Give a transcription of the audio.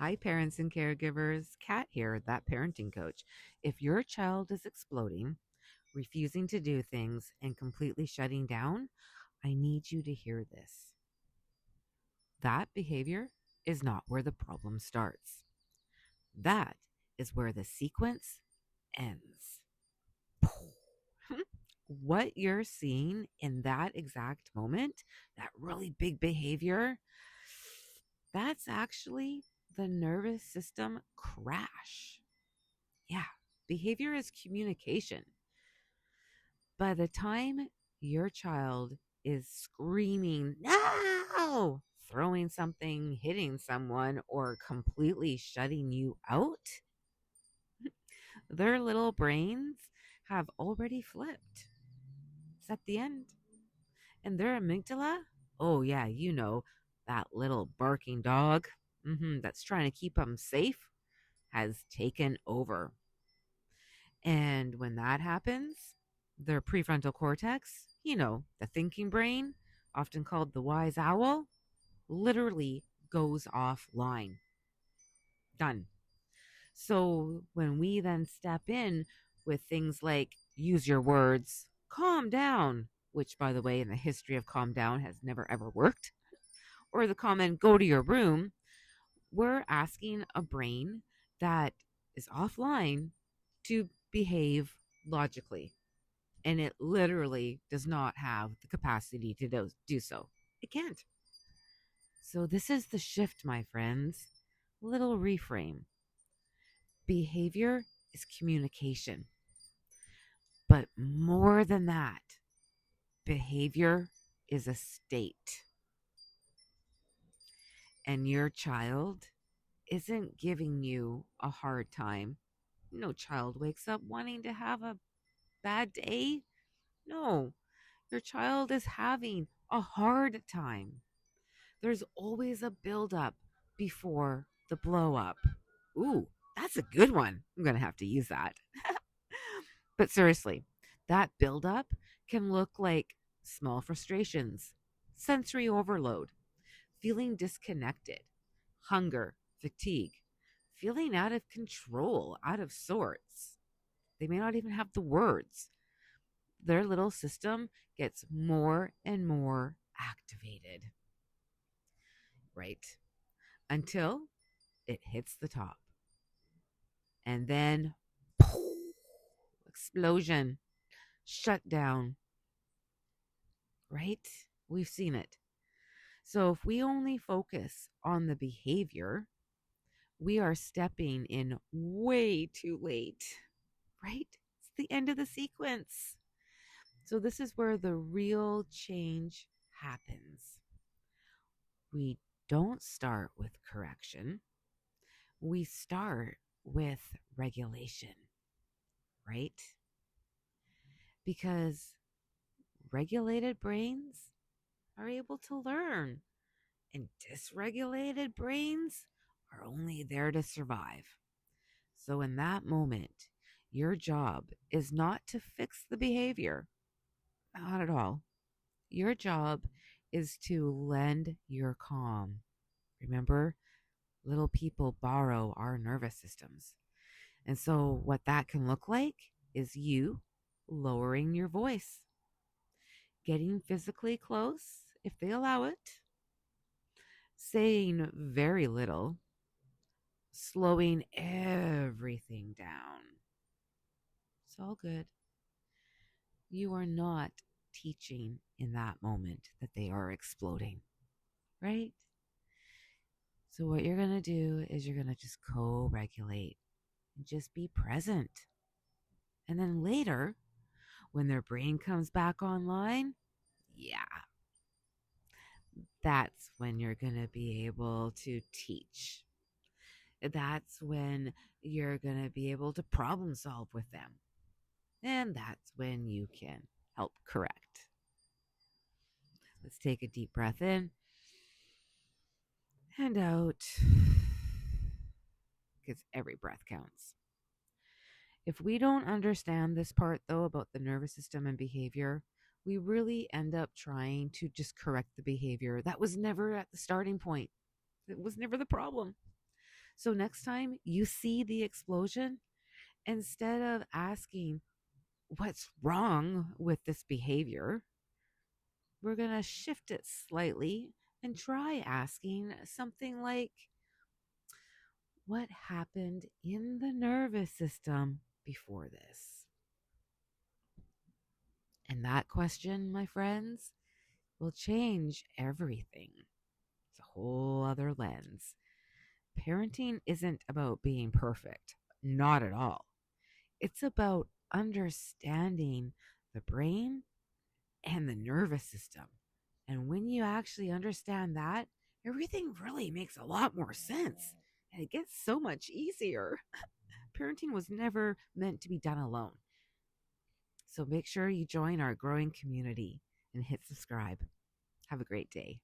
Hi, parents and caregivers. Kat here, that parenting coach. If your child is exploding, refusing to do things, and completely shutting down, I need you to hear this. That behavior is not where the problem starts. That is where the sequence ends. What you're seeing in that exact moment, that really big behavior, that's actually the nervous system crash. Yeah, behavior is communication. By the time your child is screaming, no, throwing something, hitting someone, or completely shutting you out, their little brains have already flipped. It's at the end. And their amygdala, oh, yeah, that little barking dog that's trying to keep them safe, has taken over. And when that happens, their prefrontal cortex, the thinking brain, often called the wise owl, literally goes offline. Done. So when we then step in with things like use your words, calm down, which, by the way, in the history of calm down has never ever worked, or the comment go to your room, we're asking a brain that is offline to behave logically. And it literally does not have the capacity to do so. It can't. So, this is the shift, my friends. Little reframe. Behavior is communication. But more than that, behavior is a state. And your child isn't giving you a hard time. No child wakes up wanting to have a bad day. No, your child is having a hard time. There's always a buildup before the blow up. Ooh, that's a good one. I'm going to have to use that. But seriously, that buildup can look like small frustrations, sensory overload, feeling disconnected, hunger, fatigue, feeling out of control, out of sorts. They may not even have the words. Their little system gets more and more activated, right? Until it hits the top. And then, poof, explosion, shutdown, right? We've seen it. So if we only focus on the behavior, we are stepping in way too late, right? It's the end of the sequence. So this is where the real change happens. We don't start with correction. We start with regulation, right? Because regulated brains are able to learn, and dysregulated brains are only there to survive. So, in that moment, your job is not to fix the behavior, not at all. Your job is to lend your calm. Remember, little people borrow our nervous systems. And so, what that can look like is you lowering your voice, getting physically close if they allow it, saying very little, slowing everything down. It's all good. You are not teaching in that moment that they are exploding, right? So, what you're going to do is you're going to just co regulate and just be present. And then later, when their brain comes back online, yeah, that's when you're going to be able to teach. That's when you're going to be able to problem solve with them. And that's when you can help correct. Let's take a deep breath in and out, because every breath counts. If we don't understand this part, though, about the nervous system and behavior, we really end up trying to just correct the behavior that was never at the starting point. It was never the problem. So next time you see the explosion, instead of asking, what's wrong with this behavior, we're going to shift it slightly and try asking something like, what happened in the nervous system before this? And that question, my friends, will change everything. It's a whole other lens. Parenting isn't about being perfect, not at all. It's about understanding the brain and the nervous system. And when you actually understand that, everything really makes a lot more sense and it gets so much easier. Parenting was never meant to be done alone. So make sure you join our growing community and hit subscribe. Have a great day.